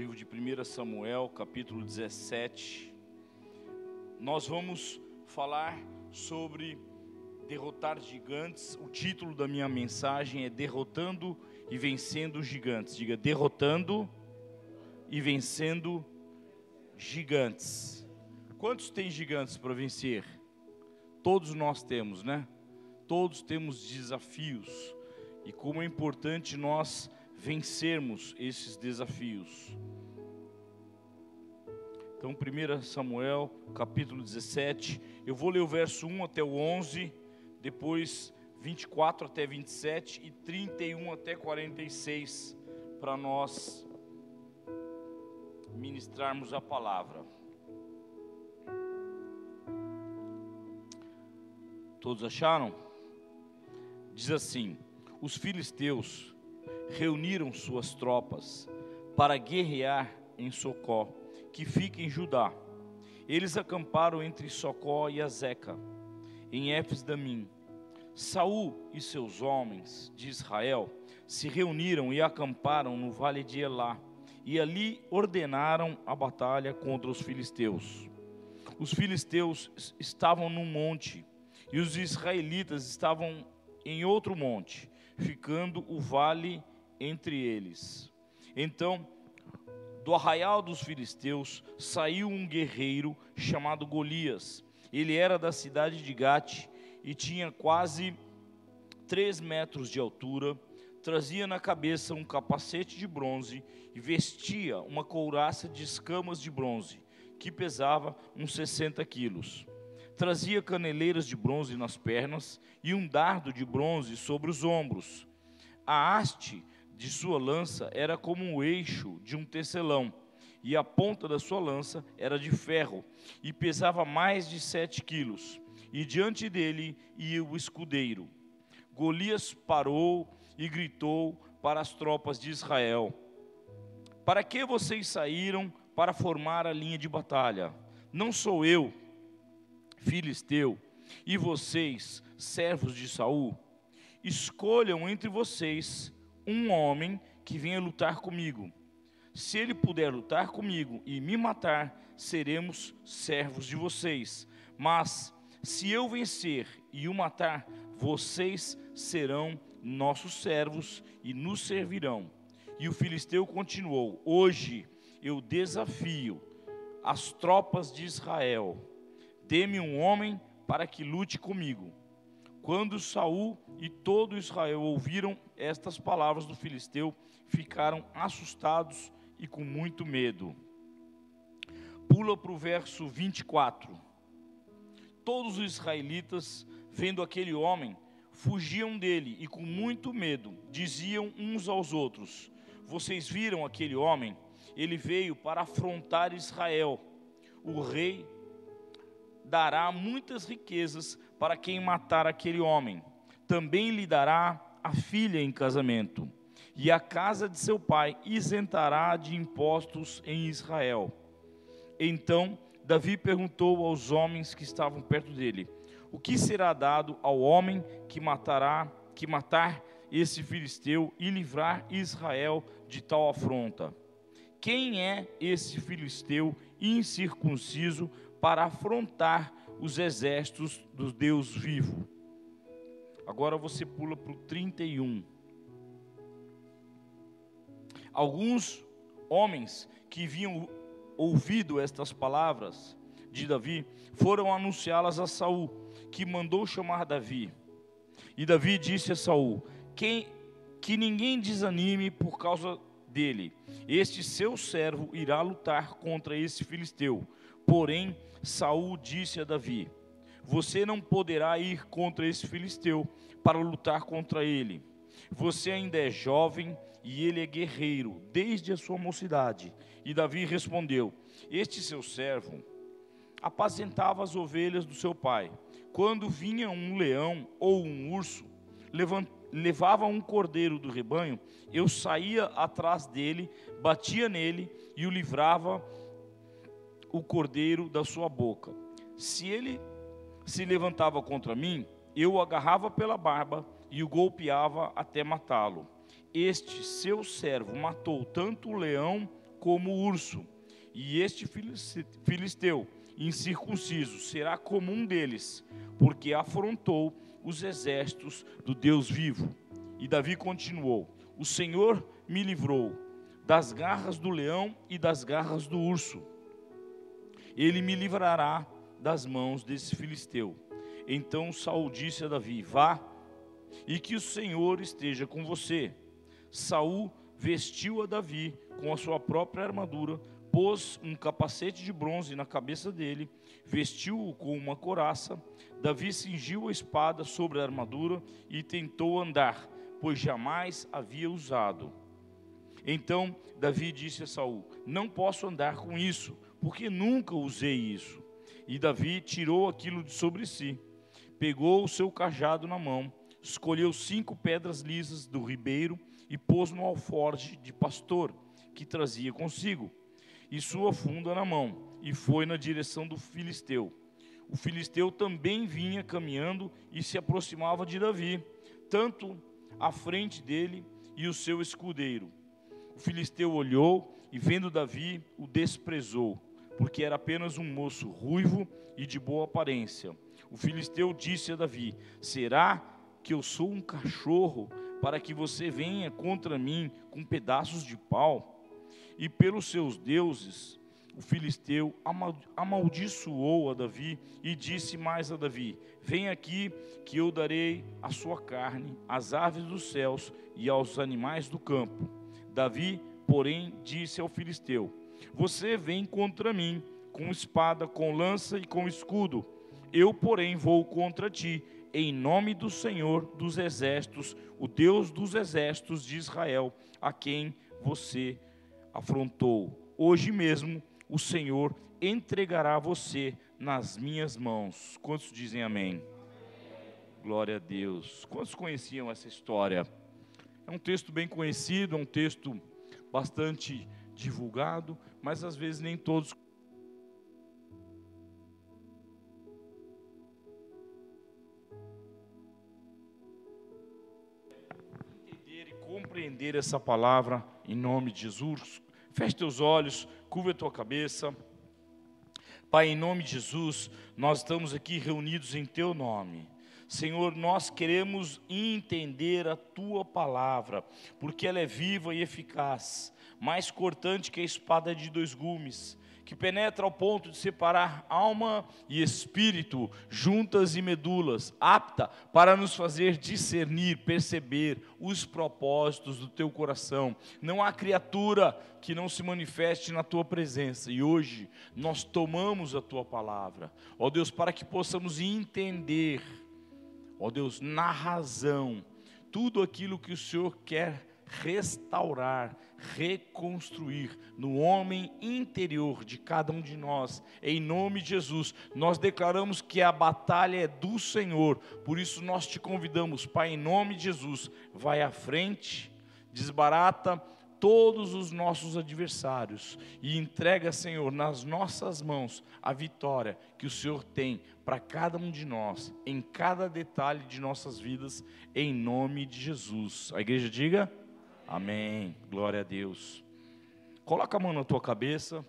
livro de 1 Samuel, capítulo 17. Nós vamos falar sobre derrotar gigantes. O título da minha mensagem é Derrotando e Vencendo Gigantes. Diga, derrotando e vencendo gigantes. Quantos tem gigantes para vencer? Todos nós temos, né? Todos temos desafios. E como é importante nós vencermos esses desafios. Então, 1 Samuel, capítulo 17, eu vou ler o verso 1 até o 11, depois 24 até 27 e 31 até 46, para nós ministrarmos a palavra. Todos acharam? Diz assim: os filisteus reuniram suas tropas para guerrear em Socó, que fica em Judá. Eles acamparam entre Socó e Azeca, em Éfes-Damim. Saul e seus homens de Israel se reuniram e acamparam no vale de Elá, e ali ordenaram a batalha contra os filisteus. Os filisteus estavam num monte, e os israelitas estavam em outro monte, ficando o vale entre eles. Então, do arraial dos filisteus saiu um guerreiro chamado Golias. Ele era da cidade de Gate e tinha quase 3 metros de altura. Trazia na cabeça um capacete de bronze e vestia uma couraça de escamas de bronze, que pesava uns 60 quilos. Trazia caneleiras de bronze nas pernas e um dardo de bronze sobre os ombros. A haste de sua lança era como o eixo de um tecelão, e a ponta da sua lança era de ferro, e pesava mais de 7 quilos. E diante dele ia o escudeiro. Golias parou e gritou para as tropas de Israel: para que vocês saíram para formar a linha de batalha? Não sou eu, filisteu, e vocês, servos de Saul? Escolham entre vocês um homem que venha lutar comigo. Se ele puder lutar comigo e me matar, seremos servos de vocês. Mas se eu vencer e o matar, vocês serão nossos servos e nos servirão. E o filisteu continuou: hoje eu desafio as tropas de Israel. Dê-me um homem para que lute comigo. Quando Saul e todo Israel ouviram estas palavras do filisteu, ficaram assustados e com muito medo. Pula para o verso 24. Todos os israelitas, vendo aquele homem, fugiam dele e com muito medo diziam uns aos outros: vocês viram aquele homem? Ele veio para afrontar Israel. O rei dará muitas riquezas para quem matar aquele homem. Também lhe dará a filha em casamento, e a casa de seu pai isentará de impostos em Israel. Então Davi perguntou aos homens que estavam perto dele: o que será dado ao homem que matar esse filisteu e livrar Israel de tal afronta? Quem é esse filisteu incircunciso para afrontar os exércitos do Deus vivo? Agora você pula para o 31. Alguns homens que haviam ouvido estas palavras de Davi foram anunciá-las a Saul, que mandou chamar Davi. E Davi disse a Saul: que ninguém desanime por causa dele. Este seu servo irá lutar contra esse filisteu. Porém, Saul disse a Davi: você não poderá ir contra esse filisteu para lutar contra ele. Você ainda é jovem e ele é guerreiro desde a sua mocidade. E Davi respondeu: este seu servo apacentava as ovelhas do seu pai. Quando vinha um leão ou um urso, levava um cordeiro do rebanho, eu saía atrás dele, batia nele e o livrava o cordeiro da sua boca. Se ele se levantava contra mim, eu o agarrava pela barba e o golpeava até matá-lo. Este seu servo matou tanto o leão como urso, e este filisteu incircunciso será como um deles, porque afrontou os exércitos do Deus vivo. E Davi continuou: o Senhor me livrou das garras do leão e das garras do urso. Ele me livrará das mãos desse filisteu. Então Saul disse a Davi: vá, e que o Senhor esteja com você. Saul vestiu a Davi com a sua própria armadura, pôs um capacete de bronze na cabeça dele, vestiu-o com uma couraça. Davi cingiu a espada sobre a armadura e tentou andar, pois jamais havia usado. Então Davi disse a Saul: não posso andar com isso, porque nunca usei isso. E Davi tirou aquilo de sobre si, pegou o seu cajado na mão, escolheu 5 pedras lisas do ribeiro e pôs no alforje de pastor que trazia consigo, e sua funda na mão, e foi na direção do filisteu. O filisteu também vinha caminhando e se aproximava de Davi, tanto à frente dele e o seu escudeiro. O filisteu olhou e, vendo Davi, o desprezou, porque era apenas um moço ruivo e de boa aparência. O filisteu disse a Davi: será que eu sou um cachorro para que você venha contra mim com pedaços de pau? E pelos seus deuses, o filisteu amaldiçoou a Davi e disse mais a Davi: vem aqui que eu darei a sua carne às aves dos céus e aos animais do campo. Davi, porém, disse ao filisteu: você vem contra mim com espada, com lança e com escudo. Eu, porém, vou contra ti em nome do Senhor dos exércitos, o Deus dos exércitos de Israel, a quem você afrontou. Hoje mesmo o Senhor entregará você nas minhas mãos. Quantos dizem amém? Glória a Deus. Quantos conheciam essa história? É um texto bem conhecido, é um texto bastante divulgado, mas às vezes nem todos entender e compreender essa palavra em nome de Jesus. Feche teus olhos, curva a tua cabeça. Pai, em nome de Jesus, nós estamos aqui reunidos em teu nome. Senhor, nós queremos entender a tua palavra, porque ela é viva e eficaz, mais cortante que a espada de 2 gumes, que penetra ao ponto de separar alma e espírito, juntas e medulas, apta para nos fazer discernir, perceber os propósitos do teu coração. Não há criatura que não se manifeste na tua presença, e hoje nós tomamos a tua palavra, ó Deus, para que possamos entender, ó Deus, na razão, tudo aquilo que o Senhor quer restaurar, reconstruir no homem interior de cada um de nós. Em nome de Jesus, nós declaramos que a batalha é do Senhor, por isso nós te convidamos, Pai, em nome de Jesus, vai à frente, desbarata todos os nossos adversários e entrega, Senhor, nas nossas mãos a vitória que o Senhor tem para cada um de nós, em cada detalhe de nossas vidas, em nome de Jesus. A igreja diga amém, glória a Deus. Coloca a mão na tua cabeça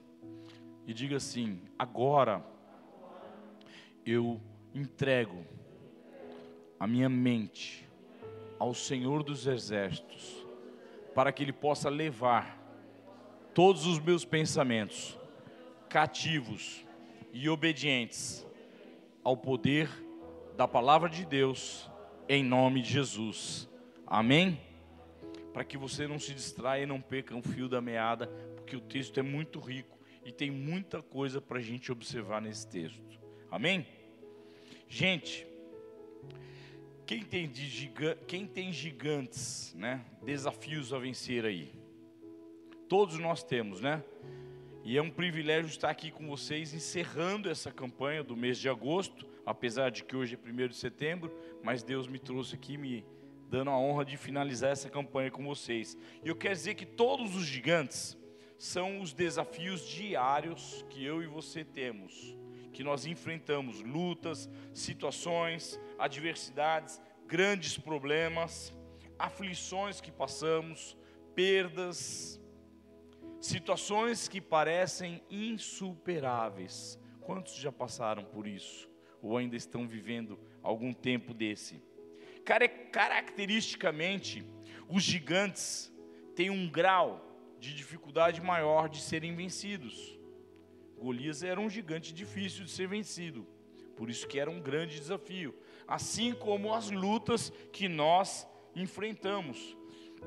e diga assim: agora eu entrego a minha mente ao Senhor dos exércitos, para que Ele possa levar todos os meus pensamentos cativos e obedientes ao poder da palavra de Deus, em nome de Jesus. Amém? Para que você não se distraia e não perca um fio da meada, porque o texto é muito rico e tem muita coisa para a gente observar nesse texto. Amém? Gente, quem tem gigantes, né? Desafios a vencer aí? Todos nós temos, né? E é um privilégio estar aqui com vocês, encerrando essa campanha do mês de agosto, apesar de que hoje é 1º de setembro, mas Deus me trouxe aqui, me dando a honra de finalizar essa campanha com vocês. E eu quero dizer que todos os gigantes são os desafios diários que eu e você temos, que nós enfrentamos, lutas, situações, adversidades, grandes problemas, aflições que passamos, perdas, situações que parecem insuperáveis. Quantos já passaram por isso? Ou ainda estão vivendo algum tempo desse? Caracteristicamente, os gigantes têm um grau de dificuldade maior de serem vencidos. Golias era um gigante difícil de ser vencido, por isso que era um grande desafio, assim como as lutas que nós enfrentamos.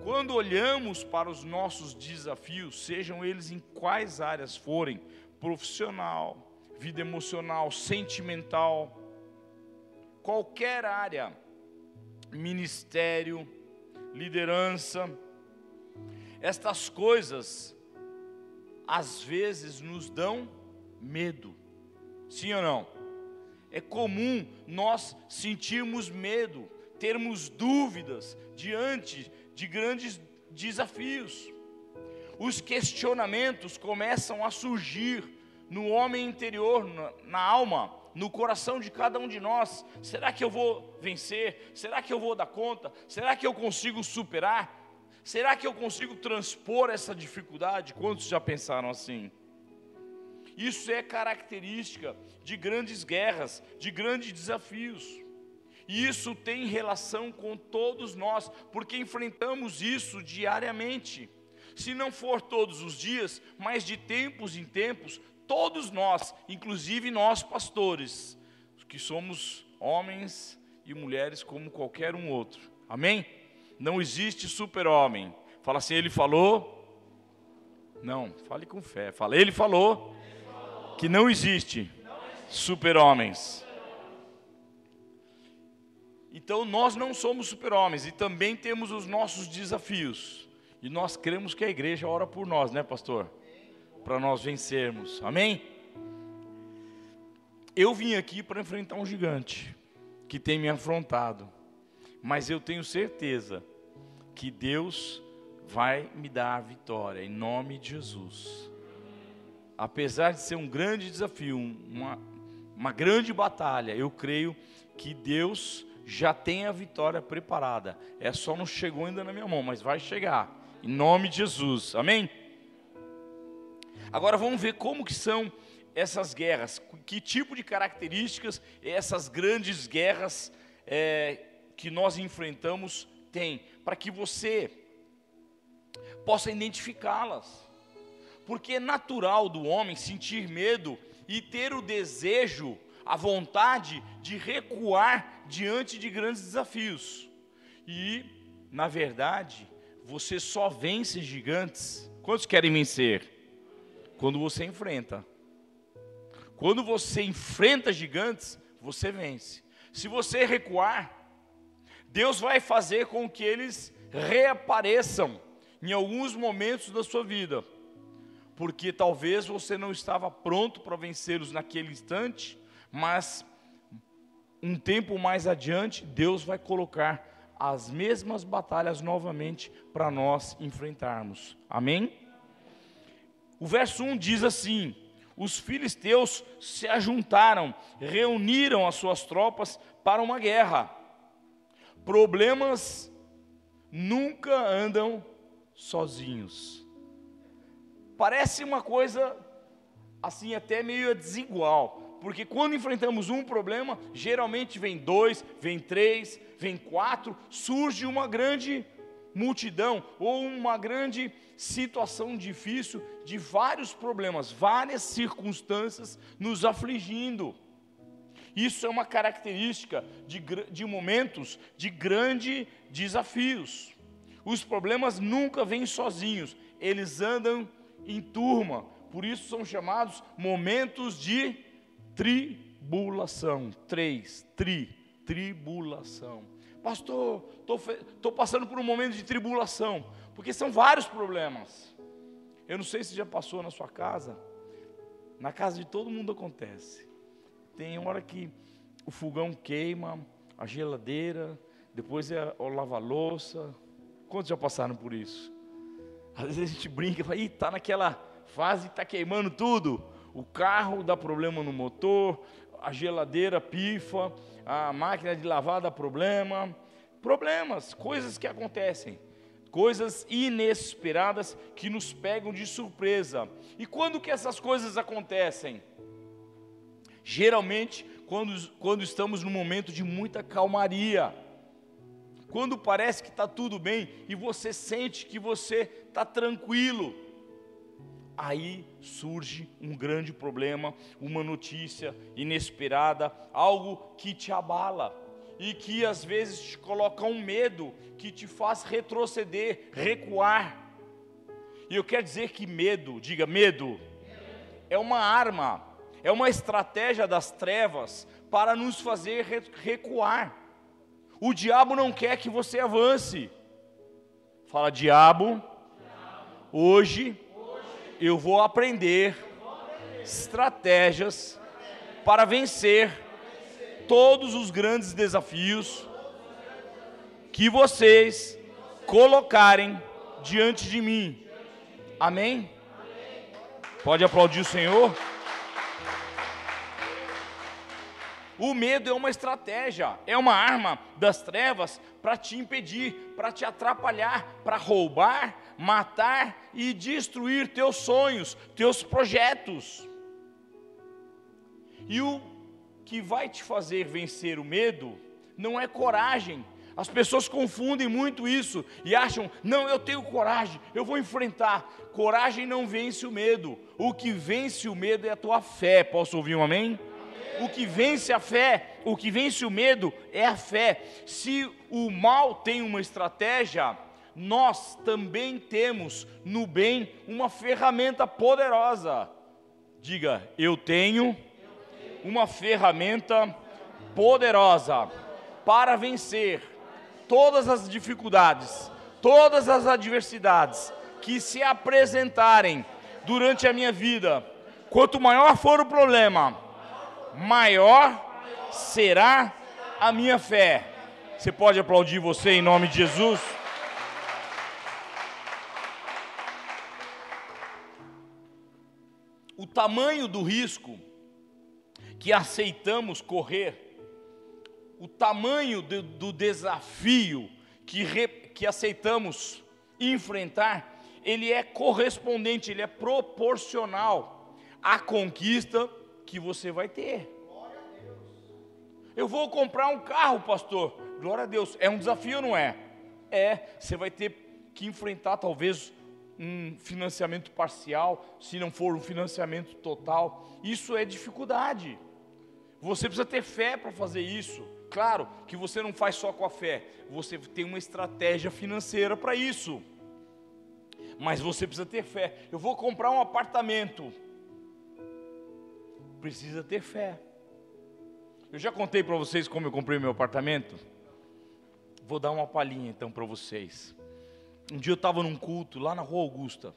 Quando olhamos para os nossos desafios, sejam eles em quais áreas forem, profissional, vida emocional, sentimental, qualquer área, ministério, liderança, estas coisas às vezes nos dão medo, sim ou não? É comum nós sentirmos medo, termos dúvidas diante de grandes desafios. Os questionamentos começam a surgir no homem interior, na alma, no coração de cada um de nós. Será que eu vou vencer? Será que eu vou dar conta? Será que eu consigo superar? Será que eu consigo transpor essa dificuldade? Quantos já pensaram assim? Isso é característica de grandes guerras, de grandes desafios. E isso tem relação com todos nós, porque enfrentamos isso diariamente. Se não for todos os dias, mas de tempos em tempos, todos nós, inclusive nós pastores, que somos homens e mulheres como qualquer um outro. Amém? Não existe super-homem. Fala assim, ele falou. Não, fale com fé. Fala, ele falou que não existe super-homens. Então nós não somos super-homens e também temos os nossos desafios. E nós cremos que a igreja ora por nós, né, pastor? Para nós vencermos. Amém? Eu vim aqui para enfrentar um gigante que tem me afrontado. Mas eu tenho certeza que Deus vai me dar a vitória, em nome de Jesus. Apesar de ser um grande desafio, uma grande batalha, eu creio que Deus já tem a vitória preparada. Só não chegou ainda na minha mão, mas vai chegar, em nome de Jesus, amém? Agora vamos ver como que são essas guerras, que tipo de características essas grandes guerras que nós enfrentamos tem, para que você possa identificá-las. Porque é natural do homem sentir medo e ter o desejo, a vontade de recuar diante de grandes desafios. E, na verdade, você só vence gigantes. Quantos querem vencer? Quando você enfrenta. Quando você enfrenta gigantes, você vence. Se você recuar, Deus vai fazer com que eles reapareçam em alguns momentos da sua vida, porque talvez você não estava pronto para vencê-los naquele instante, mas um tempo mais adiante, Deus vai colocar as mesmas batalhas novamente para nós enfrentarmos. Amém? O verso 1 diz assim: os filisteus se ajuntaram, reuniram as suas tropas para uma guerra. Problemas nunca andam sozinhos. Parece uma coisa assim até meio desigual, porque quando enfrentamos um problema, geralmente vem 2, vem 3, vem 4, surge uma grande multidão ou uma grande situação difícil de vários problemas, várias circunstâncias nos afligindo. Isso é uma característica de momentos de grandes desafios. Os problemas nunca vêm sozinhos, eles andam em turma, por isso são chamados momentos de tribulação. Tribulação. Pastor, estou passando por um momento de tribulação, porque são vários problemas. Eu não sei se já passou na sua casa, na casa de todo mundo acontece. Tem hora que o fogão queima, a geladeira, depois o lava-louça. Quantos já passaram por isso? Às vezes a gente brinca e fala, está naquela fase, está queimando tudo. O carro dá problema no motor, a geladeira pifa, a máquina de lavar dá problema. Problemas, coisas que acontecem. coisas inesperadas que nos pegam de surpresa. E quando que essas coisas acontecem? Geralmente, quando estamos num momento de muita calmaria, quando parece que está tudo bem e você sente que você está tranquilo, aí surge um grande problema, uma notícia inesperada, algo que te abala e que às vezes te coloca um medo que te faz retroceder, recuar. E eu quero dizer que medo, diga medo, é uma arma, é uma estratégia das trevas para nos fazer recuar. O diabo não quer que você avance. Fala, diabo, hoje eu vou aprender estratégias para vencer todos os grandes desafios que vocês colocarem diante de mim. Amém? Pode aplaudir o Senhor? O medo é uma estratégia, é uma arma das trevas para te impedir, para te atrapalhar, para roubar, matar e destruir teus sonhos, teus projetos. E o que vai te fazer vencer o medo não é coragem. As pessoas confundem muito isso e acham, não, eu tenho coragem, eu vou enfrentar. Coragem não vence o medo, o que vence o medo é a tua fé. Posso ouvir um amém? O que vence a fé, o que vence o medo é a fé. Se o mal tem uma estratégia, nós também temos no bem uma ferramenta poderosa. Diga, eu tenho uma ferramenta poderosa para vencer todas as dificuldades, todas as adversidades que se apresentarem durante a minha vida. Quanto maior for o problema, maior será a minha fé. Você pode aplaudir você em nome de Jesus? O tamanho do risco que aceitamos correr, o tamanho do desafio que aceitamos enfrentar, ele é correspondente, ele é proporcional à conquista que você vai ter. Eu vou comprar um carro, pastor. Glória a Deus. É um desafio, não é? É. Você vai ter que enfrentar talvez um financiamento parcial, se não for um financiamento total. Isso é dificuldade. Você precisa ter fé para fazer isso. Claro que você não faz só com a fé. Você tem uma estratégia financeira para isso. Mas você precisa ter fé. Eu vou comprar um apartamento. Precisa ter fé. Eu já contei para vocês como eu comprei meu apartamento. Vou dar uma palhinha então para vocês. Um dia eu estava num culto lá na Rua Augusta,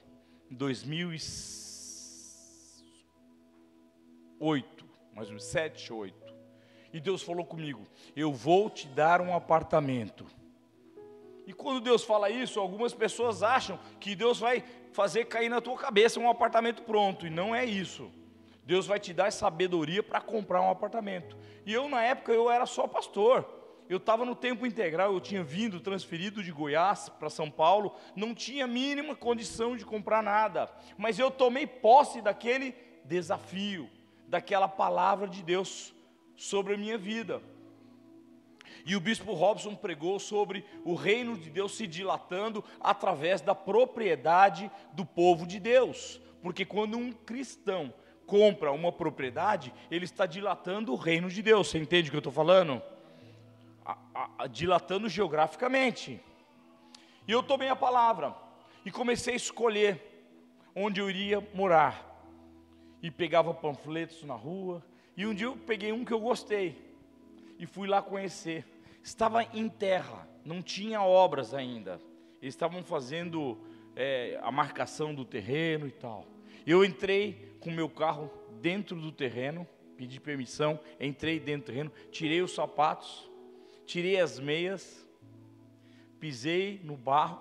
em 2008, mais ou menos 7, 8. E Deus falou comigo, eu vou te dar um apartamento. E quando Deus fala isso, algumas pessoas acham que Deus vai fazer cair na tua cabeça um apartamento pronto, e não é isso. Deus vai te dar sabedoria para comprar um apartamento. E eu, na época, eu era só pastor. Eu estava no tempo integral, eu tinha vindo, transferido de Goiás para São Paulo, não tinha a mínima condição de comprar nada. Mas eu tomei posse daquele desafio, daquela palavra de Deus sobre a minha vida. E o bispo Robson pregou sobre o reino de Deus se dilatando através da propriedade do povo de Deus. Porque quando um cristão compra uma propriedade, ele está dilatando o reino de Deus. Você entende o que eu estou falando? Dilatando geograficamente. E eu tomei a palavra e comecei a escolher onde eu iria morar. E pegava panfletos na rua. E um dia eu peguei um que eu gostei e fui lá conhecer. Estava em terra, não tinha obras ainda. Eles estavam fazendo a marcação do terreno e tal. Eu entrei com o meu carro dentro do terreno, pedi permissão, entrei dentro do terreno, tirei os sapatos, tirei as meias, pisei no barro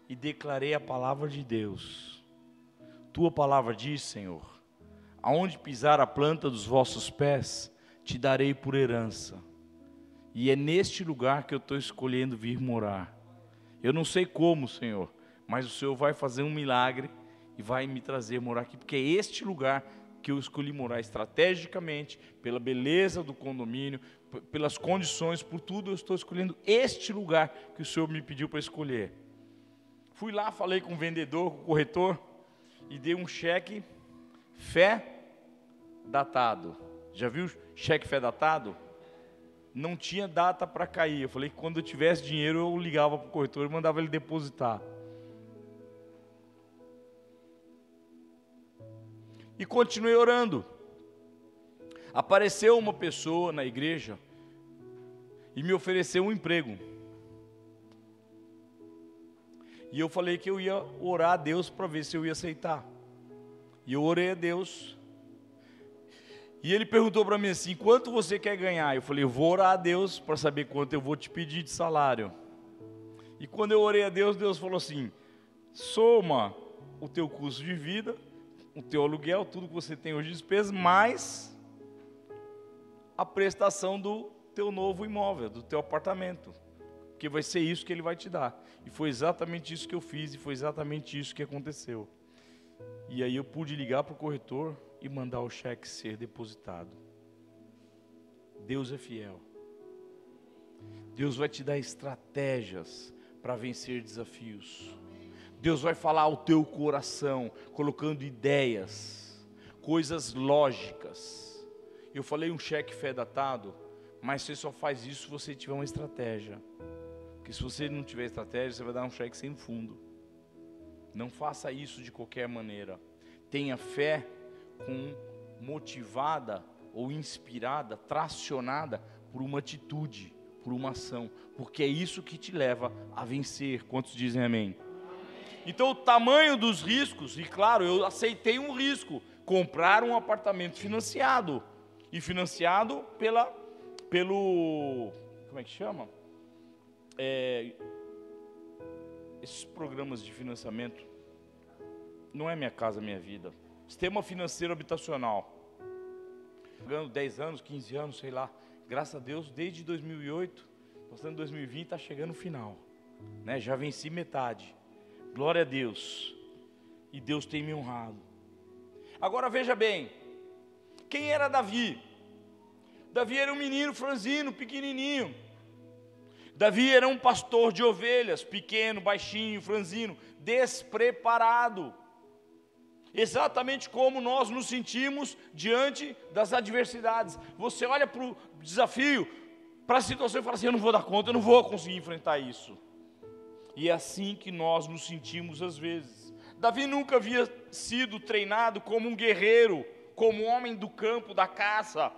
e declarei a palavra de Deus. Tua palavra diz, Senhor, aonde pisar a planta dos vossos pés, te darei por herança. E é neste lugar que eu estou escolhendo vir morar. Eu não sei como, Senhor, mas o Senhor vai fazer um milagre e vai me trazer morar aqui, porque é este lugar que eu escolhi morar estrategicamente, pela beleza do condomínio, pelas condições, por tudo eu estou escolhendo este lugar que o Senhor me pediu para escolher. Fui lá, falei com o vendedor, com o corretor, e dei um cheque fé datado. Já viu cheque fé datado? Não tinha data para cair. Eu falei que quando eu tivesse dinheiro eu ligava para o corretor e mandava ele depositar. E continuei orando. Apareceu uma pessoa na igreja e me ofereceu um emprego. E eu falei que eu ia orar a Deus para ver se eu ia aceitar. E eu orei a Deus. E ele perguntou para mim assim: quanto você quer ganhar? Eu falei: eu vou orar a Deus para saber quanto eu vou te pedir de salário. E quando eu orei a Deus, Deus falou assim: soma o teu custo de vida, o teu aluguel, tudo que você tem hoje de despesa, mais a prestação do teu novo imóvel, do teu apartamento, porque vai ser isso que ele vai te dar. E foi exatamente isso que eu fiz, e foi exatamente isso que aconteceu. E aí eu pude ligar para o corretor e mandar o cheque ser depositado. Deus é fiel. Deus vai te dar estratégias para vencer desafios. Deus vai falar ao teu coração, colocando ideias, coisas lógicas. Eu falei um cheque fé datado, mas você só faz isso se você tiver uma estratégia. Porque se você não tiver estratégia, você vai dar um cheque sem fundo. Não faça isso de qualquer maneira. Tenha fé motivada ou inspirada, tracionada por uma atitude, por uma ação, porque é isso que te leva a vencer. Quantos dizem amém? Então o tamanho dos riscos, e claro, eu aceitei um risco, comprar um apartamento financiado, e financiado pelo, como é que chama? Esses programas de financiamento, não é Minha Casa Minha Vida, Sistema Financeiro Habitacional, ganhando 10 anos, 15 anos, sei lá, graças a Deus, desde 2008, nós estamos em 2020, está chegando o final, né? Já venci metade, glória a Deus, e Deus tem me honrado. Agora veja bem, quem era Davi? Davi era um menino franzino, pequenininho. Davi era um pastor de ovelhas, pequeno, baixinho, franzino, despreparado. Exatamente como nós nos sentimos diante das adversidades. Você olha para o desafio, para a situação e fala assim: eu não vou dar conta, eu não vou conseguir enfrentar isso. E é assim que nós nos sentimos às vezes. Davi nunca havia sido treinado como um guerreiro, como um homem do campo, da caça,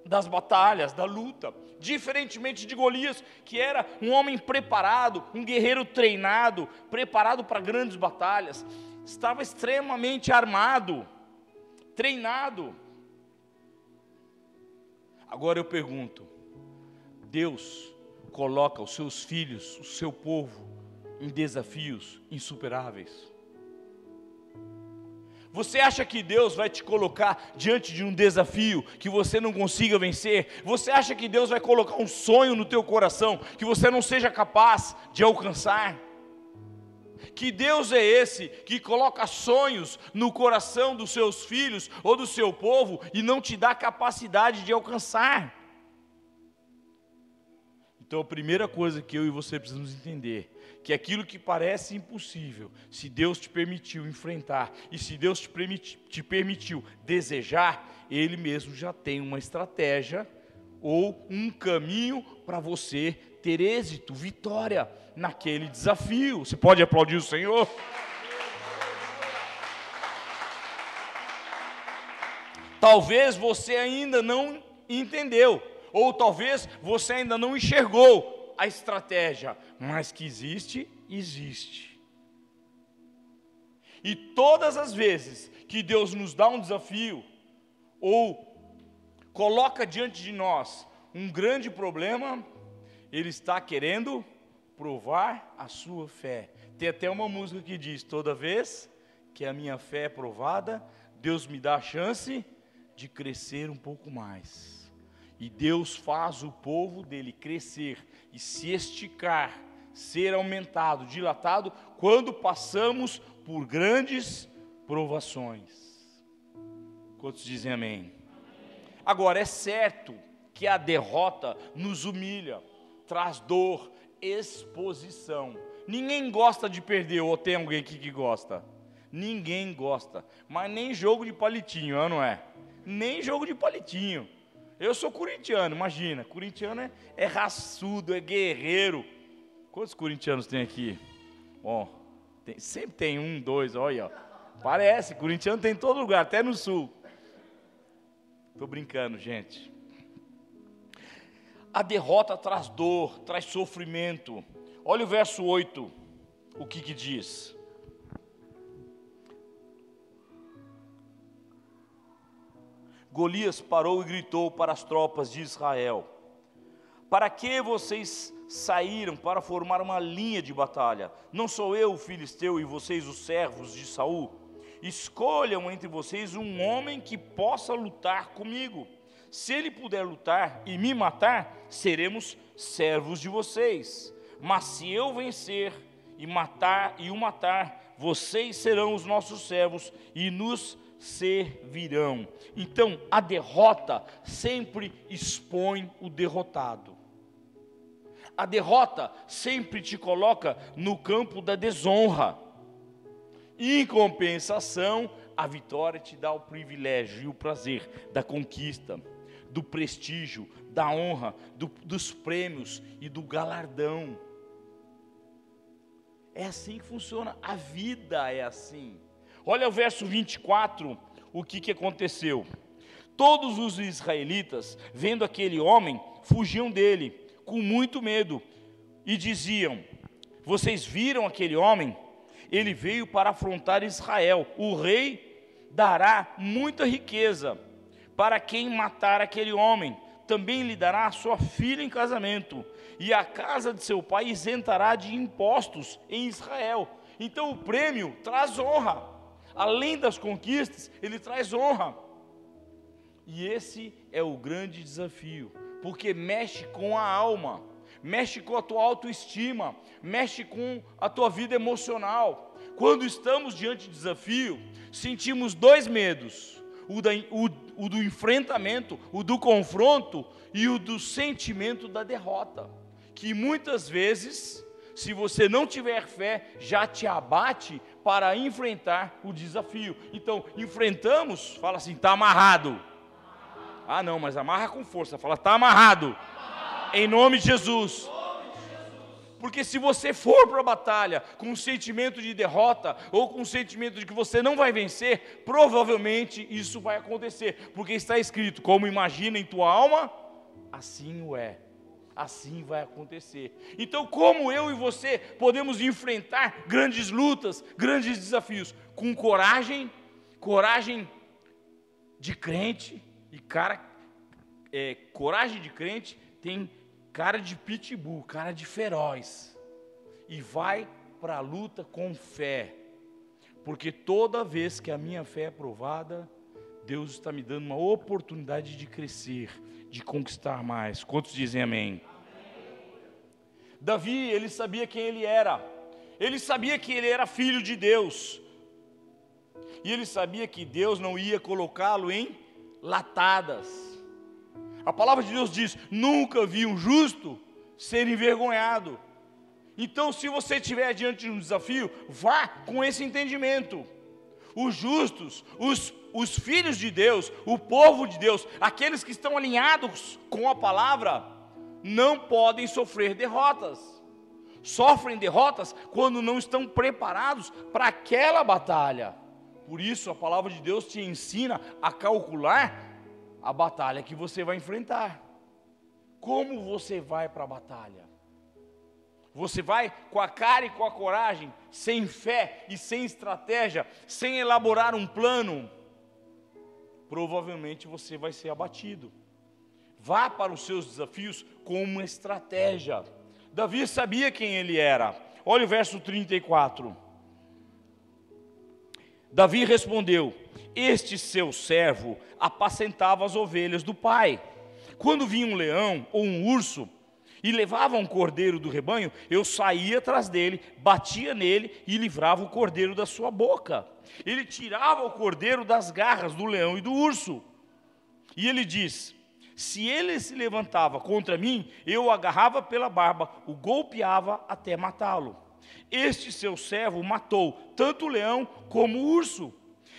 das batalhas, da luta. Diferentemente de Golias, que era um homem preparado, um guerreiro treinado, preparado para grandes batalhas. Estava extremamente armado, treinado. Agora eu pergunto: Deus coloca os seus filhos, o seu povo, em desafios insuperáveis? Você acha que Deus vai te colocar diante de um desafio que você não consiga vencer? Você acha que Deus vai colocar um sonho no teu coração que você não seja capaz de alcançar? Que Deus é esse que coloca sonhos no coração dos seus filhos ou do seu povo e não te dá capacidade de alcançar? Então a primeira coisa que eu e você precisamos entender, que aquilo que parece impossível, se Deus te permitiu enfrentar, e se Deus te permitiu desejar, Ele mesmo já tem uma estratégia, ou um caminho para você ter êxito, vitória, naquele desafio. Você pode aplaudir o Senhor? Talvez você ainda não entendeu, ou talvez você ainda não enxergou a estratégia, mas que existe, existe. E todas as vezes que Deus nos dá um desafio, ou coloca diante de nós um grande problema, Ele está querendo provar a sua fé. Tem até uma música que diz: toda vez que a minha fé é provada, Deus me dá a chance de crescer um pouco mais. E Deus faz o povo dele crescer e se esticar, ser aumentado, dilatado, quando passamos por grandes provações. Quantos dizem amém? Agora, é certo que a derrota nos humilha, traz dor, exposição. Ninguém gosta de perder, ou tem alguém aqui que gosta? Ninguém gosta, mas nem jogo de palitinho, não é? Nem jogo de palitinho. Eu sou corintiano, imagina, corintiano é raçudo, é guerreiro. Quantos corintianos tem aqui? Bom, sempre tem um, dois, olha, parece, corintiano tem em todo lugar, até no sul. Estou brincando, gente. A derrota traz dor, traz sofrimento. Olha o verso 8, o que diz? Golias parou e gritou para as tropas de Israel: para que vocês saíram para formar uma linha de batalha? Não sou eu o filisteu e vocês os servos de Saul? Escolham entre vocês um homem que possa lutar comigo. Se ele puder lutar e me matar, seremos servos de vocês. Mas se eu vencer e o matar, vocês serão os nossos servos e nos servirão. Então, a derrota sempre expõe o derrotado. A derrota sempre te coloca no campo da desonra. Em compensação, a vitória te dá o privilégio e o prazer da conquista, do prestígio, da honra, dos prêmios e do galardão. É assim que funciona, a vida é assim. Olha o verso 24, o que aconteceu. Todos os israelitas, vendo aquele homem, fugiam dele, com muito medo, e diziam: vocês viram aquele homem? Ele veio para afrontar Israel. O rei dará muita riqueza para quem matar aquele homem. Também lhe dará a sua filha em casamento, e a casa de seu pai isentará de impostos em Israel. Então o prêmio traz honra. Além das conquistas, ele traz honra. E esse é o grande desafio, porque mexe com a alma, mexe com a tua autoestima, mexe com a tua vida emocional. Quando estamos diante de desafio, sentimos dois medos: o do enfrentamento, o do confronto, e o do sentimento da derrota, que muitas vezes, se você não tiver fé, já te abate para enfrentar o desafio. Então, enfrentamos, fala assim, está amarrado. Ah não, mas amarra com força, fala, está amarrado. Em nome de Jesus. Porque se você for para a batalha com um sentimento de derrota, ou com um sentimento de que você não vai vencer, provavelmente isso vai acontecer, porque está escrito: como imagina em tua alma, assim o é. Assim vai acontecer. Então, como eu e você podemos enfrentar grandes lutas, grandes desafios? Com coragem, coragem de crente, e coragem de crente tem cara de pitbull, cara de feroz, e vai para a luta com fé, porque toda vez que a minha fé é provada, Deus está me dando uma oportunidade de crescer, de conquistar mais. Quantos dizem amém? Davi, ele sabia quem ele era, ele sabia que ele era filho de Deus, e ele sabia que Deus não ia colocá-lo em latadas. A palavra de Deus diz: nunca vi um justo ser envergonhado. Então, se você estiver diante de um desafio, vá com esse entendimento. Os justos, os filhos de Deus, o povo de Deus, aqueles que estão alinhados com a palavra, não podem sofrer derrotas. Sofrem derrotas quando não estão preparados para aquela batalha. Por isso a palavra de Deus te ensina a calcular a batalha que você vai enfrentar. Como você vai para a batalha? Você vai com a cara e com a coragem, sem fé e sem estratégia, sem elaborar um plano? Provavelmente você vai ser abatido. Vá para os seus desafios com uma estratégia. Davi sabia quem ele era. Olha o verso 34. Davi respondeu: este seu servo apacentava as ovelhas do pai. Quando vinha um leão ou um urso, e levava um cordeiro do rebanho, eu saía atrás dele, batia nele e livrava o cordeiro da sua boca. Ele tirava o cordeiro das garras do leão e do urso. E ele diz: se ele se levantava contra mim, eu o agarrava pela barba, o golpeava até matá-lo. Este seu servo matou tanto o leão como o urso.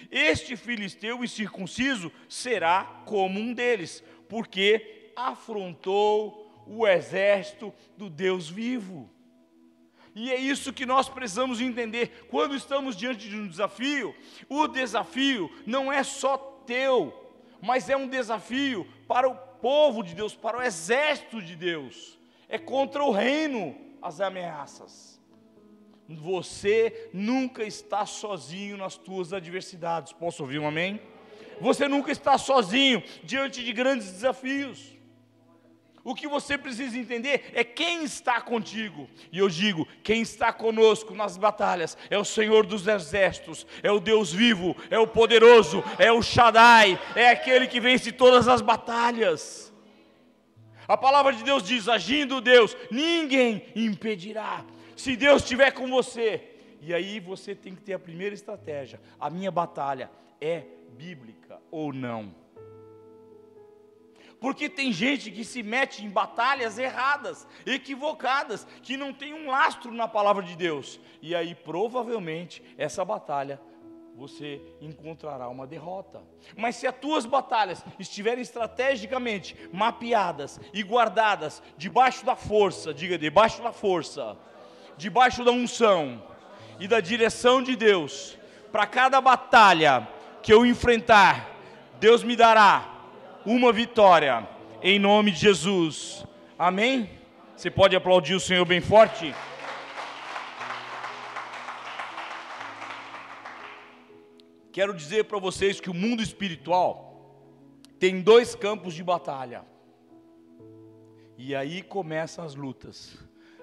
Este filisteu incircunciso será como um deles, porque afrontou o exército do Deus vivo. E é isso que nós precisamos entender. Quando estamos diante de um desafio, o desafio não é só teu, mas é um desafio para o povo de Deus, para o exército de Deus. É contra o reino as ameaças. Você nunca está sozinho nas tuas adversidades. Posso ouvir um amém? Você nunca está sozinho diante de grandes desafios. O que você precisa entender é quem está contigo. E eu digo, quem está conosco nas batalhas é o Senhor dos exércitos, é o Deus vivo, é o poderoso, é o Shaddai, é aquele que vence todas as batalhas. A palavra de Deus diz: agindo Deus, ninguém impedirá. Se Deus estiver com você, e aí você tem que ter a primeira estratégia: a minha batalha é bíblica ou não? Porque tem gente que se mete em batalhas erradas, equivocadas, que não tem um lastro na palavra de Deus. E aí provavelmente essa batalha você encontrará uma derrota. Mas se as tuas batalhas estiverem estrategicamente mapeadas e guardadas debaixo da força, diga debaixo da força, debaixo da unção e da direção de Deus, para cada batalha que eu enfrentar, Deus me dará uma vitória, em nome de Jesus, amém? Você pode aplaudir o Senhor bem forte? Quero dizer para vocês que o mundo espiritual tem dois campos de batalha, e aí começam as lutas.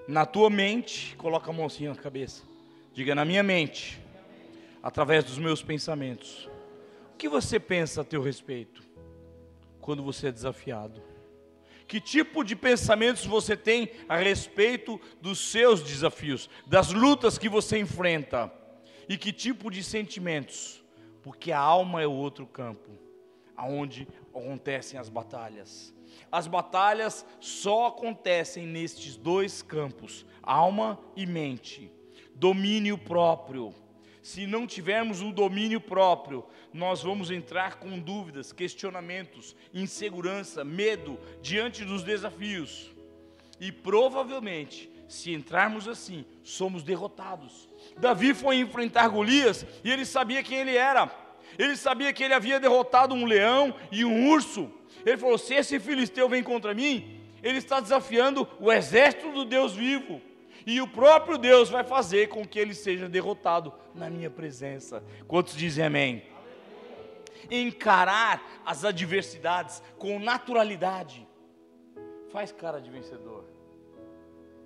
Na tua mente, coloca a mão assim na cabeça, diga: na minha mente, através dos meus pensamentos. O que você pensa a teu respeito quando você é desafiado? Que tipo de pensamentos você tem a respeito dos seus desafios, das lutas que você enfrenta? E que tipo de sentimentos? Porque a alma é o outro campo, aonde acontecem as batalhas. As batalhas só acontecem nestes dois campos, alma e mente. Domínio próprio. Se não tivermos um domínio próprio, nós vamos entrar com dúvidas, questionamentos, insegurança, medo diante dos desafios. E provavelmente, se entrarmos assim, somos derrotados. Davi foi enfrentar Golias e ele sabia quem ele era. Ele sabia que ele havia derrotado um leão e um urso. Ele falou: se esse filisteu vem contra mim, ele está desafiando o exército do Deus vivo. E o próprio Deus vai fazer com que ele seja derrotado na minha presença. Quantos dizem amém? Encarar as adversidades com naturalidade faz cara de vencedor.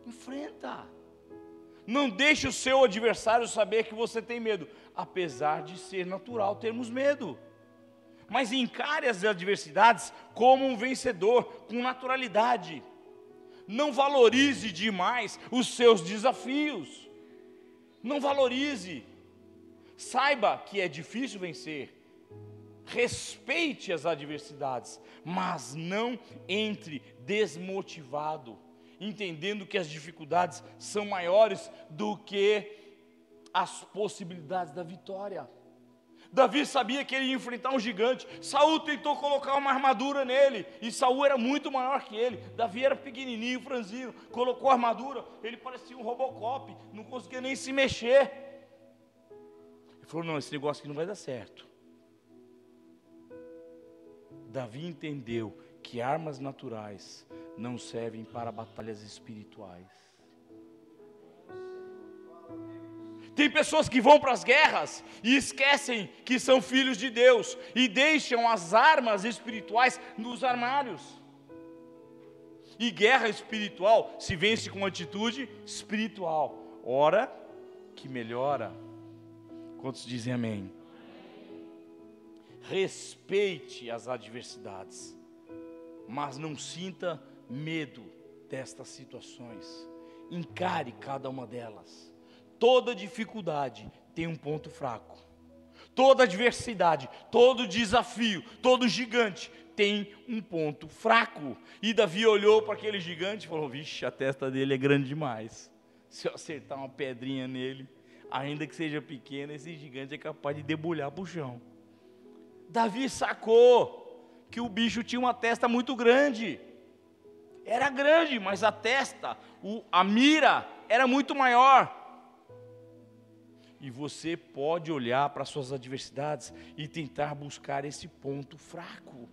Enfrenta. Não deixe o seu adversário saber que você tem medo, apesar de ser natural termos medo. Mas encare as adversidades como um vencedor, com naturalidade. Não valorize demais os seus desafios. Não valorize. Saiba que é difícil vencer. Respeite as adversidades, mas não entre desmotivado, entendendo que as dificuldades são maiores do que as possibilidades da vitória. Davi sabia que ele ia enfrentar um gigante. Saul tentou colocar uma armadura nele, e Saul era muito maior que ele. Davi era pequenininho, franzino, colocou a armadura, ele parecia um Robocop, não conseguia nem se mexer. Ele falou: não, esse negócio aqui não vai dar certo. Davi entendeu que armas naturais não servem para batalhas espirituais. Tem pessoas que vão para as guerras e esquecem que são filhos de Deus e deixam as armas espirituais nos armários. E guerra espiritual se vence com atitude espiritual. Ora que melhora. Quantos dizem amém? Respeite as adversidades, mas não sinta medo destas situações. Encare cada uma delas. Toda dificuldade tem um ponto fraco. Toda adversidade, todo desafio, todo gigante tem um ponto fraco. E Davi olhou para aquele gigante e falou: vixe, a testa dele é grande demais. Se eu acertar uma pedrinha nele, ainda que seja pequena, esse gigante é capaz de debulhar para o chão. Davi sacou que o bicho tinha uma testa muito grande. Era grande, mas a testa, a mira era muito maior. E você pode olhar para as suas adversidades e tentar buscar esse ponto fraco,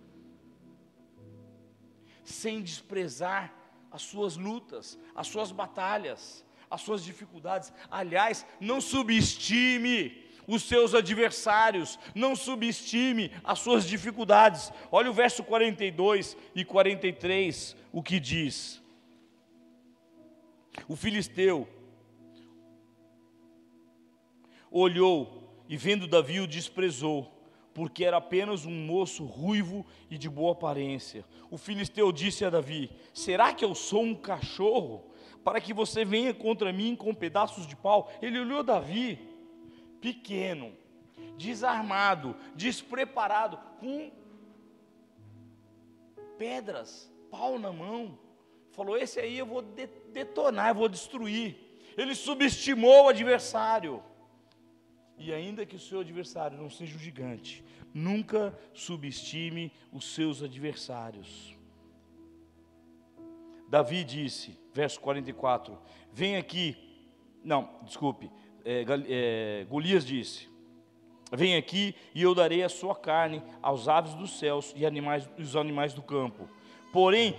sem desprezar as suas lutas, as suas batalhas, as suas dificuldades. Aliás, não subestime os seus adversários, não subestime as suas dificuldades. Olha o verso 42 e 43, o que diz: o filisteu olhou e vendo Davi o desprezou, porque era apenas um moço ruivo e de boa aparência. O filisteu disse a Davi: será que eu sou um cachorro, para que você venha contra mim com pedaços de pau? Ele olhou Davi, pequeno, desarmado, despreparado, com pedras, pau na mão. Falou: esse aí eu vou detonar, eu vou destruir. Ele subestimou o adversário. E ainda que o seu adversário não seja um gigante, nunca subestime os seus adversários. Davi disse, verso 44, vem aqui, Golias disse: vem aqui e eu darei a sua carne aos aves dos céus e os animais do campo. Porém,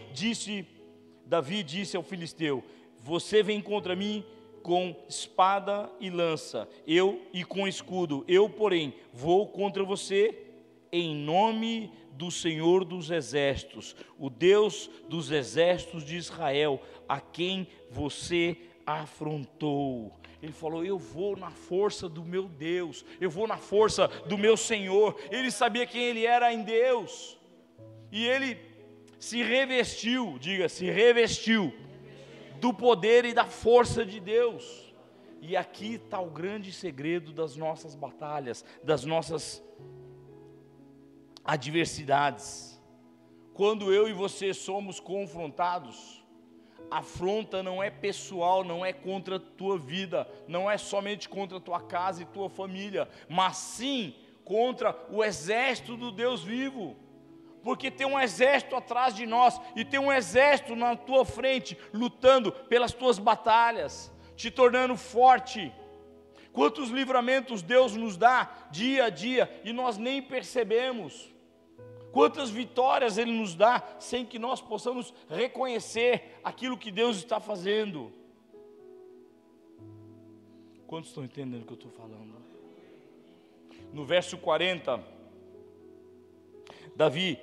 Davi disse ao filisteu: você vem contra mim com espada e lança, e com escudo, eu, porém, vou contra você em nome do Senhor dos exércitos, o Deus dos exércitos de Israel, a quem você afrontou. Ele falou: eu vou na força do meu Deus, eu vou na força do meu Senhor. Ele sabia quem ele era em Deus, e ele se revestiu do poder e da força de Deus. E aqui está o grande segredo das nossas batalhas, das nossas adversidades. Quando eu e você somos confrontados, a afronta não é pessoal, não é contra a tua vida, não é somente contra a tua casa e tua família, mas sim contra o exército do Deus vivo. Porque tem um exército atrás de nós, e tem um exército na tua frente, lutando pelas tuas batalhas, te tornando forte. Quantos livramentos Deus nos dá dia a dia, e nós nem percebemos. Quantas vitórias Ele nos dá, sem que nós possamos reconhecer aquilo que Deus está fazendo. Quantos estão entendendo o que eu estou falando? No verso 40, Davi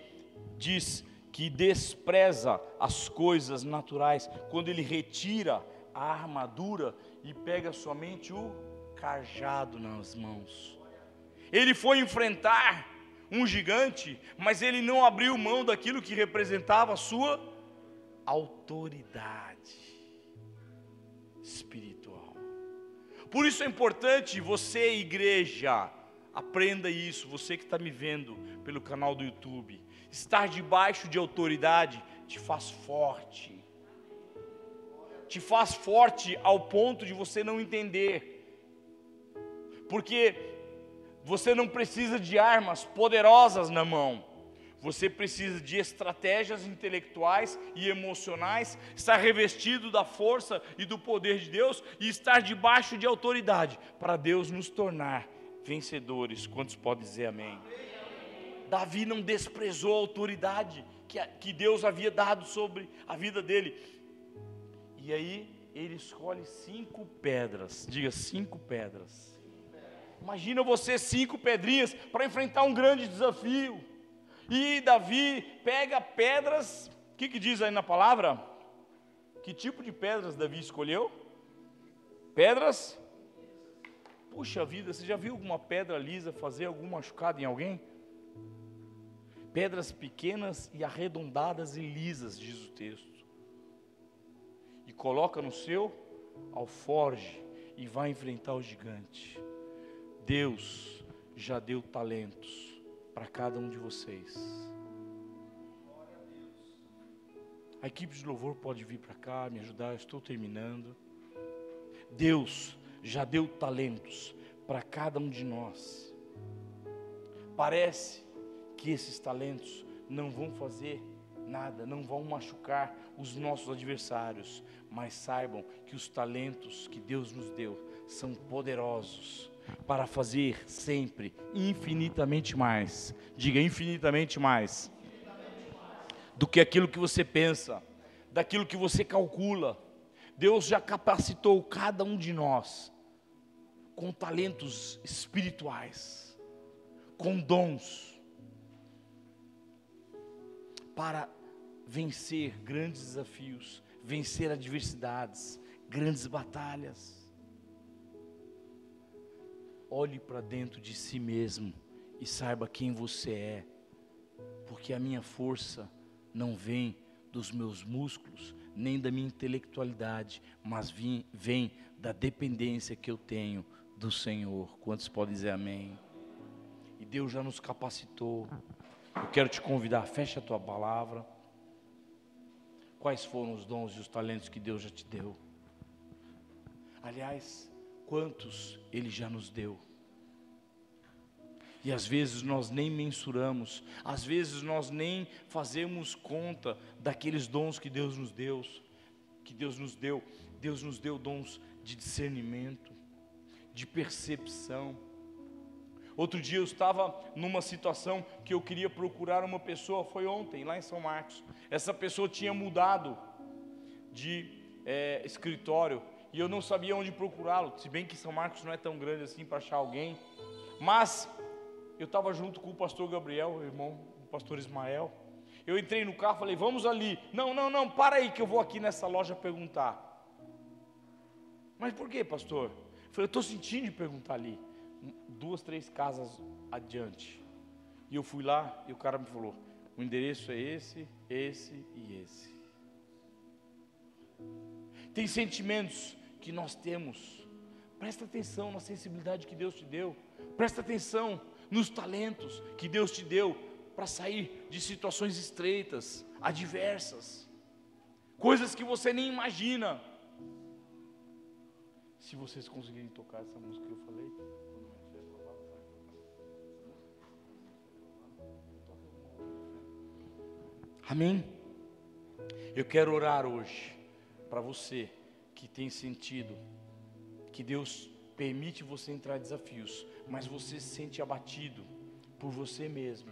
diz que despreza as coisas naturais, quando ele retira a armadura e pega somente o cajado nas mãos. Ele foi enfrentar um gigante, mas ele não abriu mão daquilo que representava a sua autoridade espiritual. Por isso é importante você, igreja, aprenda isso. Você que está me vendo pelo canal do YouTube, estar debaixo de autoridade te faz forte. Te faz forte ao ponto de você não entender. Porque você não precisa de armas poderosas na mão. Você precisa de estratégias intelectuais e emocionais, estar revestido da força e do poder de Deus e estar debaixo de autoridade, para Deus nos tornar vencedores. Quantos podem dizer amém? Davi não desprezou a autoridade que Deus havia dado sobre a vida dele. E aí ele escolhe 5 pedras. Diga: 5 pedras. Imagina você 5 pedrinhas para enfrentar um grande desafio. E Davi pega pedras. O que diz aí na palavra? Que tipo de pedras Davi escolheu? Pedras? Puxa vida, você já viu alguma pedra lisa fazer algum machucado em alguém? Pedras pequenas e arredondadas e lisas, diz o texto. e coloca no seu alforje e vai enfrentar o gigante. Deus já deu talentos para cada um de vocês. A equipe de louvor pode vir para cá me ajudar, eu estou terminando. Deus já deu talentos para cada um de nós. Parece que esses talentos não vão fazer nada, não vão machucar os nossos adversários, mas saibam que os talentos que Deus nos deu são poderosos para fazer sempre infinitamente mais. Diga, infinitamente mais do que aquilo que você pensa, daquilo que você calcula. Deus já capacitou cada um de nós com talentos espirituais, com dons, para vencer grandes desafios, vencer adversidades, grandes batalhas. Olhe para dentro de si mesmo e saiba quem você é, porque a minha força não vem dos meus músculos, nem da minha intelectualidade, mas vem da dependência que eu tenho do Senhor. Quantos podem dizer amém? E Deus já nos capacitou. Eu quero te convidar, fecha a tua palavra. Quais foram os dons e os talentos que Deus já te deu? Aliás, quantos Ele já nos deu? E às vezes nós nem mensuramos, às vezes nós nem fazemos conta daqueles dons que Deus nos deu. Deus nos deu dons de discernimento, de percepção. Outro dia eu estava numa situação que eu queria procurar uma pessoa, foi ontem, lá em São Marcos. Essa pessoa tinha mudado de escritório e eu não sabia onde procurá-lo, se bem que São Marcos não é tão grande assim para achar alguém. Mas eu estava junto com o pastor Gabriel, o irmão do pastor Ismael. Eu entrei no carro e falei, vamos ali. Não, para aí que eu vou aqui nessa loja perguntar. Mas por que, pastor? Eu falei, eu estou sentindo de perguntar ali. 2, 3 casas adiante. E eu fui lá e o cara me falou, o endereço é esse e esse. Tem sentimentos que nós temos. Presta atenção na sensibilidade que Deus te deu. Presta atenção nos talentos que Deus te deu para sair de situações estreitas, adversas, coisas que você nem imagina. Se vocês conseguirem tocar essa música que eu falei, amém? Eu quero orar hoje para você que tem sentido que Deus permite você entrar em desafios, mas você se sente abatido por você mesmo.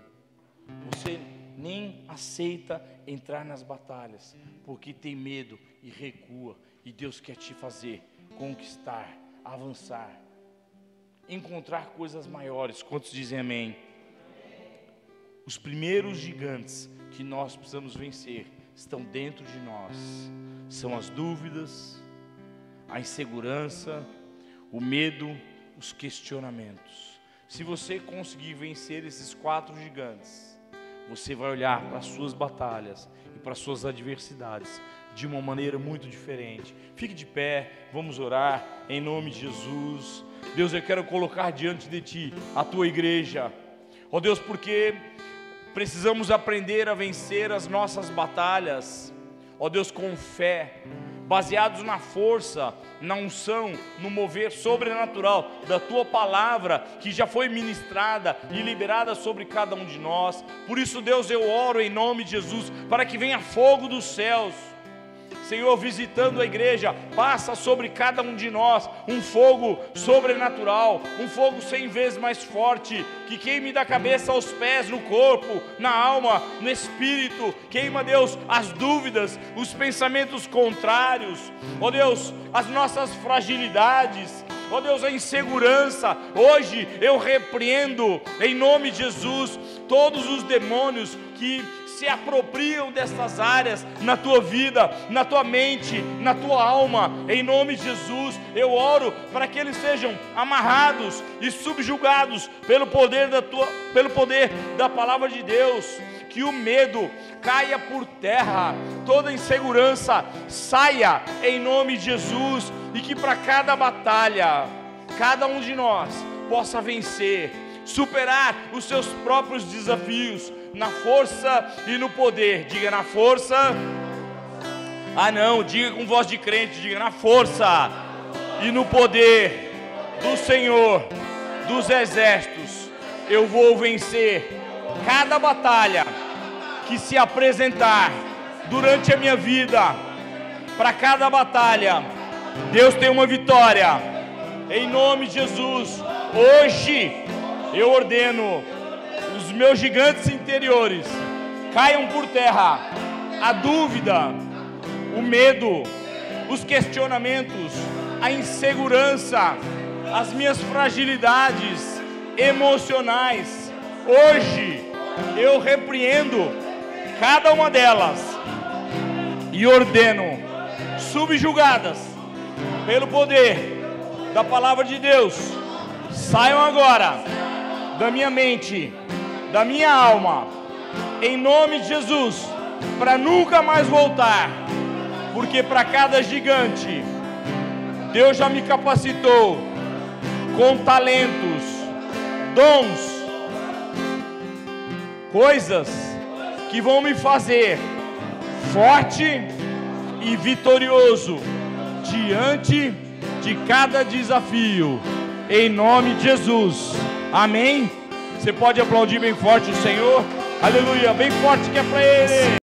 Você nem aceita entrar nas batalhas, porque tem medo e recua. E Deus quer te fazer conquistar, avançar, encontrar coisas maiores. Quantos dizem amém? Os primeiros gigantes que nós precisamos vencer estão dentro de nós. São as dúvidas, a insegurança, o medo, os questionamentos. Se você conseguir vencer esses 4 gigantes, você vai olhar para as suas batalhas e para as suas adversidades de uma maneira muito diferente. Fique de pé, vamos orar em nome de Jesus. Deus, eu quero colocar diante de Ti a Tua igreja. Ó Deus, porque precisamos aprender a vencer as nossas batalhas, ó Deus, com fé, baseados na força, na unção, no mover sobrenatural da Tua palavra, que já foi ministrada e liberada sobre cada um de nós. Por isso, Deus, eu oro em nome de Jesus, para que venha fogo dos céus, Senhor, visitando a igreja, passa sobre cada um de nós um fogo sobrenatural, um fogo 100 vezes mais forte, que queime da cabeça aos pés, no corpo, na alma, no espírito. Queima, Deus, as dúvidas, os pensamentos contrários, ó Deus, as nossas fragilidades, ó Deus, a insegurança. Hoje eu repreendo em nome de Jesus todos os demônios que se apropriam dessas áreas na tua vida, na tua mente, na tua alma. Em nome de Jesus eu oro para que eles sejam amarrados e subjugados pelo poder da palavra de Deus. que o medo caia por terra, toda insegurança saia em nome de Jesus, e que para cada batalha, cada um de nós possa vencer, superar os seus próprios desafios, na força e no poder. Diga: na força. Ah não, diga com voz de crente, diga: na força e no poder do Senhor dos exércitos, eu vou vencer cada batalha que se apresentar durante a minha vida. Para cada batalha, Deus tem uma vitória, em nome de Jesus. Hoje eu ordeno os meus gigantes interiores caiam por terra, a dúvida, o medo, os questionamentos, a insegurança, as minhas fragilidades emocionais. Hoje eu repreendo cada uma delas e ordeno, subjugadas pelo poder da palavra de Deus, saiam agora da minha mente, da minha alma, em nome de Jesus, para nunca mais voltar, porque para cada gigante Deus já me capacitou com talentos, dons, coisas que vão me fazer forte e vitorioso diante de cada desafio, em nome de Jesus. Amém? Você pode aplaudir bem forte o Senhor? Aleluia, bem forte que é para Ele.